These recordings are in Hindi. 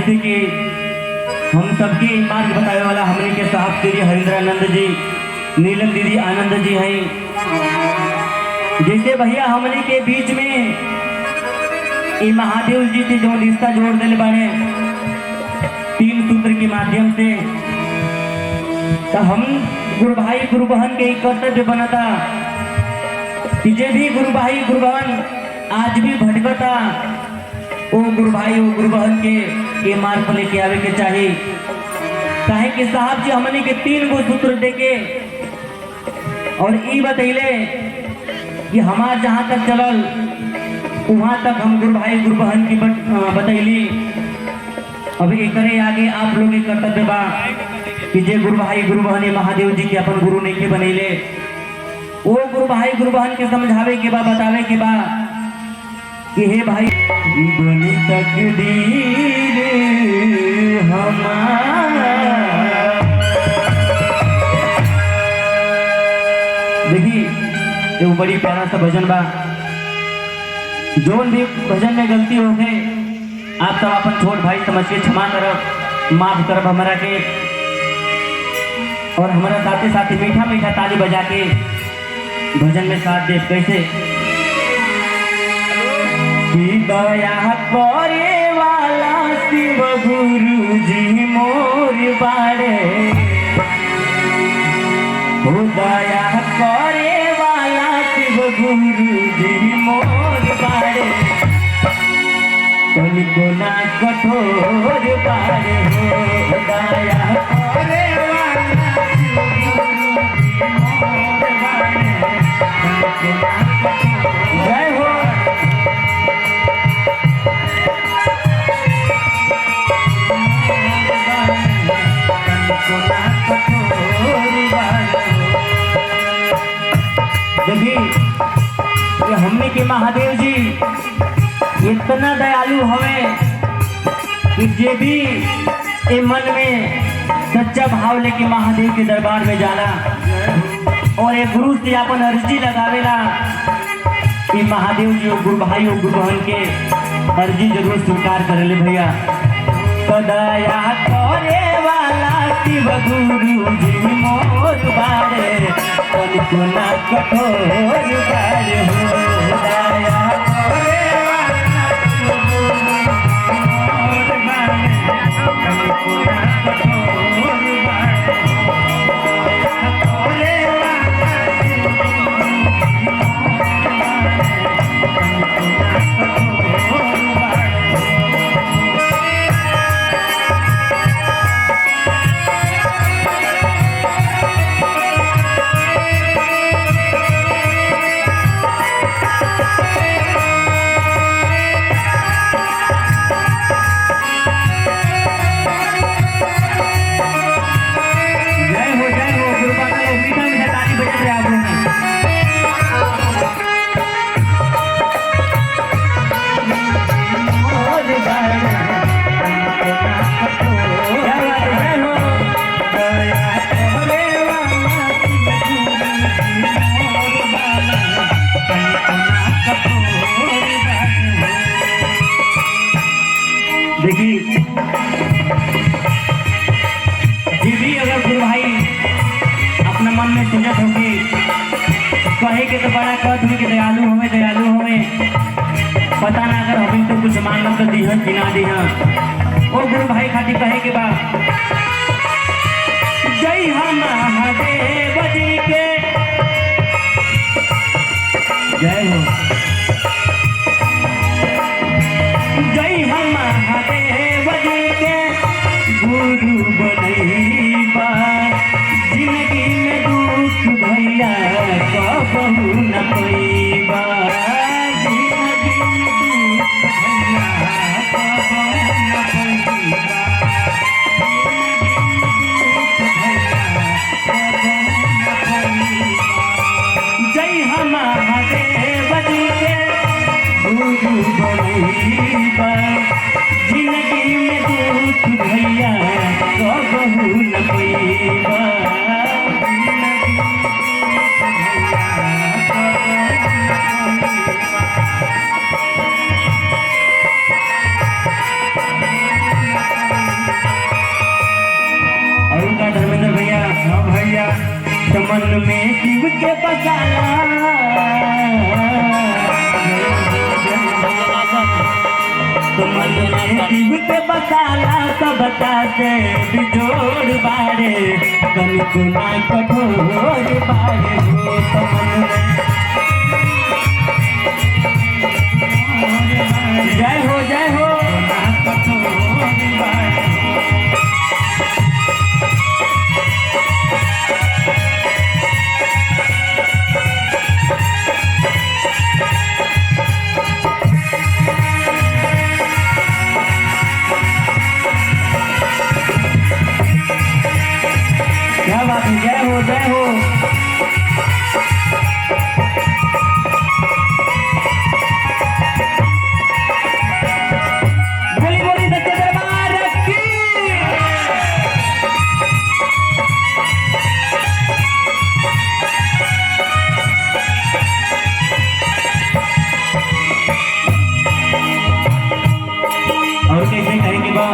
जैसे कि हम सबके मार्ग बताने वाला हमने के साहब श्री हरिंद्रानंद जी, नीलम दीदी आनंद जी हैं। जैसे भैया हमने के बीच में ये महादेव जी से जो रिश्ता जोड़ दिले बाने 3 सूत्र के माध्यम से, तो हम गुरु भाई गुरु बहन के कर्तव्य बनता कि जे भी गुरु भाई गुरु बहन आज भी भटकता वो गुरु भाई वो गुरु बहन के ये मार्ग पर लेके आवे के चाहिए। काहे कि साहब जी हमने के 3 गो सूत्र देके और ये बतैले कि हमार जहाँ तक चलल वहाँ तक हम गुरु भाई गुरु बहन की बतैली। अब एक आगे आप लोग के कर्तव्य बा कि जे गुरु भाई गुरु बहन महादेव जी के अपन गुरु नहीं के बनैले वो गुरु भाई गुरु बहन के समझावे के बा, बतावे के बा कि हे भाई बनी तकदीर हमारा। देखिए ये बड़ी प्यारा सा भजन बा, जोन भी भजन में गलती हो गए आप सब अपन छोट भाई समझ के क्षमा करब, माफ करब हमारा के, और हमारा साथ साथ मीठा मीठा ताली बजा के भजन में साथ दे। कैसे दया करे वाला शिव गुरु जी मोर बाड़े, हो दया करे वाला शिव गुरु जी मोर बाड़े, तनिको ना कठोर बाड़े, हो दया करे वाला शिव गुरु जी मोर बाड़े, तनिको ना कठोर। जय हो। देखिए ये हमने के महादेव जी इतना दयालु हमें कि जे भी ये मन में सच्चा भाव लेके महादेव के दरबार में जाला और एक गुरु से अपन अर्जी लगावेला कि महादेव जी और गुरु भाई और गुरु बहन के अर्जी जरूर स्वीकार कर ले भैया। दया करे वाला शिव गुरु जी मोर बाड़े, तनिको ना कठोर बाड़े, हो दया करे वाला शिव गुरु जी मोर बाड़े, तनिको ना कठोर बाड़े, करे वाला शिव गुरु जी मोर बाड़े, तनिको ना कठोर बाड़े। देखिए जी भी अगर गुरु भाई अपना मन में सोचत होगी कहे के तो बड़ा कहत हुई कि दयालु हमें पता ना अगर हमें तो कुछ मांगल तो दीहन कि ना दीहन। ओ गुरु भाई खातिर कहे के बा जय हम महादेव जी के जय हो, जय हम महादेव जी के गुरु बनैबा, जिंदगी में दुख भैया कबहू न पैबा, जिंदगी में दुख भैया कबहू न पैबा, जय हम महादेव जी के गुरु बनैबा, जिंदगी में दुख भैया कबहू न पैबा, जिंदगी में दुख भैया कबहू न पैबा। मन में शिव के बसाला मन में शिव के बसाला सब से बिजोड़ बारे कनिको ना कठोर बारे हो मन में जय हो ना कठोर बारे जय हो बोली बोली सच्चे दरबार की और कैसे कहेंगे बा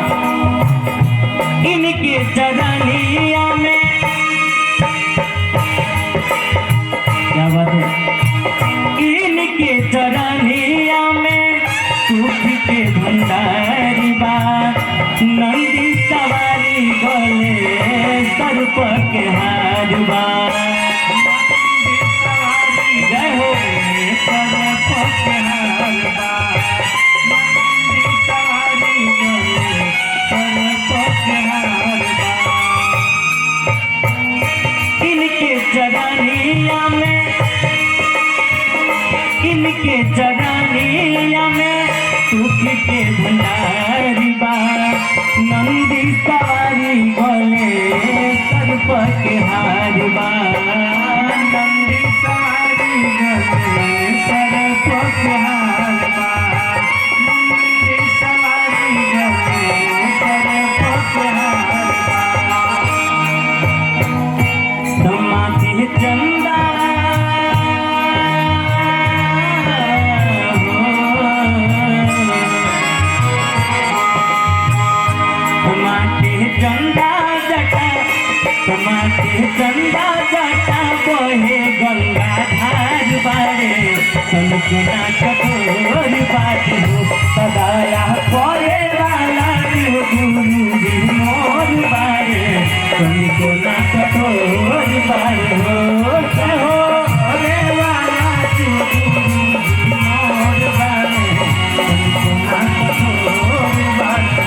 इनके चरनिया में क्या बात है इनके चरनिया में सुख के भंडारी बा नंदी सवारी गले सर्प के हार बा जय हो सर्प के हार बा नंदी सवारी गले सर्प के हार बा इनके चरनिया में इनके चरनिया में सुख के भंडारी बा नंदी सवारी बोले सर्प के हार बा नंदी सवारी बोले सर्प के हार बा नंदी सवारी बोले सर्प के हार बा समाधि चंदा चंदा जटा बोहे गंगा धार बारे सनकुना कठोर बात हो सदाया परे वाला गुरु जी मोर बारे सनकुना कठोर बारे हो रे वाला गुरु जी मोर बारे सनकुना कठोर बारे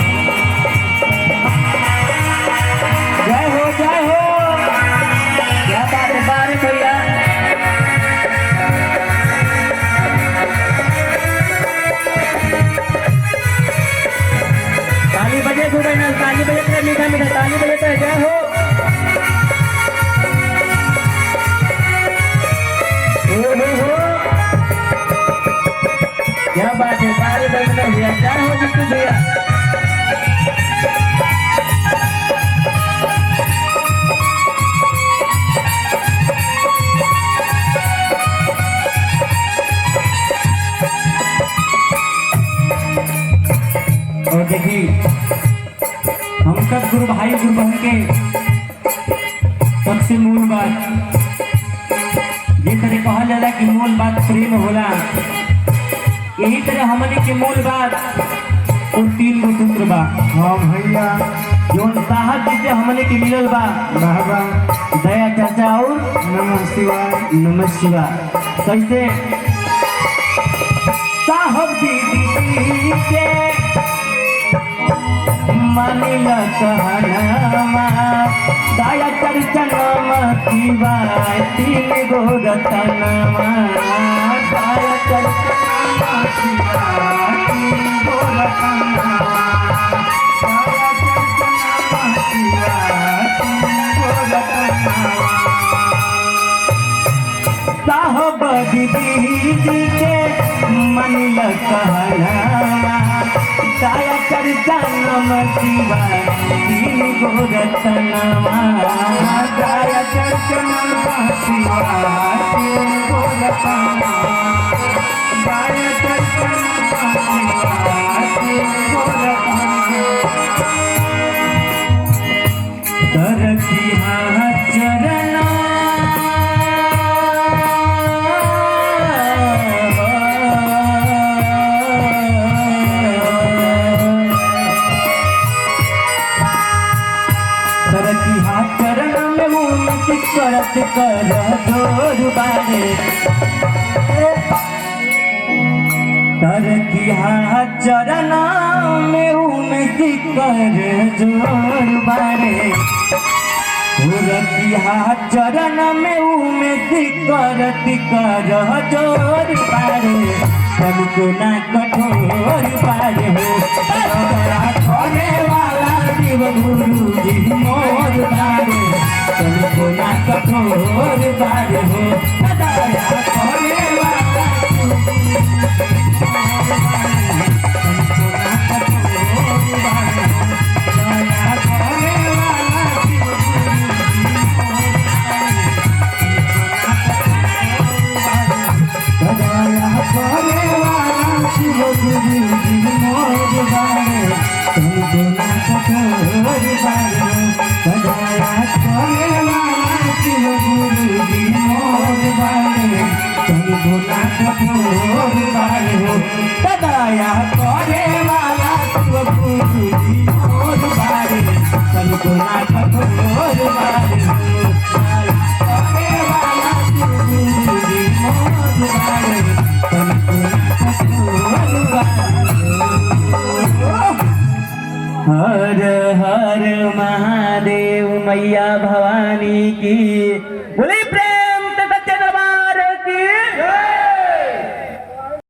जय हो क्या बात है बारे भैया ताली बजे सुबह ताली बजे मीठा मीठा ताली बजे तो जय हो क्या बात है बारे भैया जय हो जितू भैया और देखिए हम सब गुरु भाई गुरु बहन के सबसे मूल बात ये तरह कहा जाला कि मूल बात प्रेम होला यही तरह हमने के मूल बात और 3 गो सूत्र बा हाँ भैया जो साहब जी से हमने के मिलल बा बाबा दया चाचा और नमः शिवाय कैसे साहब जी के मानिल कहनामा दया चरितनामा शिवाय 3 गो रतनामा दया चरितनामा शिवाय 3 गो रतनामा दया चरितनामा शिवाय 3 गो रतनामा साहब दीदी जी के मानिल कहनामा दया चरितनामा शिवाय 3 गो रतनामा दया चरितनामा शिवाय 3 गो रतनामा दया चरितनामा शिवाय 3 गो रतनामा तरसी हाथ चरना करत कर जोर बारे तर किया चरण में उनकी कर जोर बारे किया चरण में उनकी करत कर जोर बारे सबको ना कठोर बारे हो खोने वाला शिव गुरु जी मोर बारे सबको ना कठोर बारे हो दया खोने वाला शिव गुरु दया करे वाला शिव गुरु जी मोर बारे सबको ना कठोर बारे हो दया करे वाला शिव गुरु जी मोर बारे सबको ना कठोर बारे हर हर महादेव मैया भवानी की बोले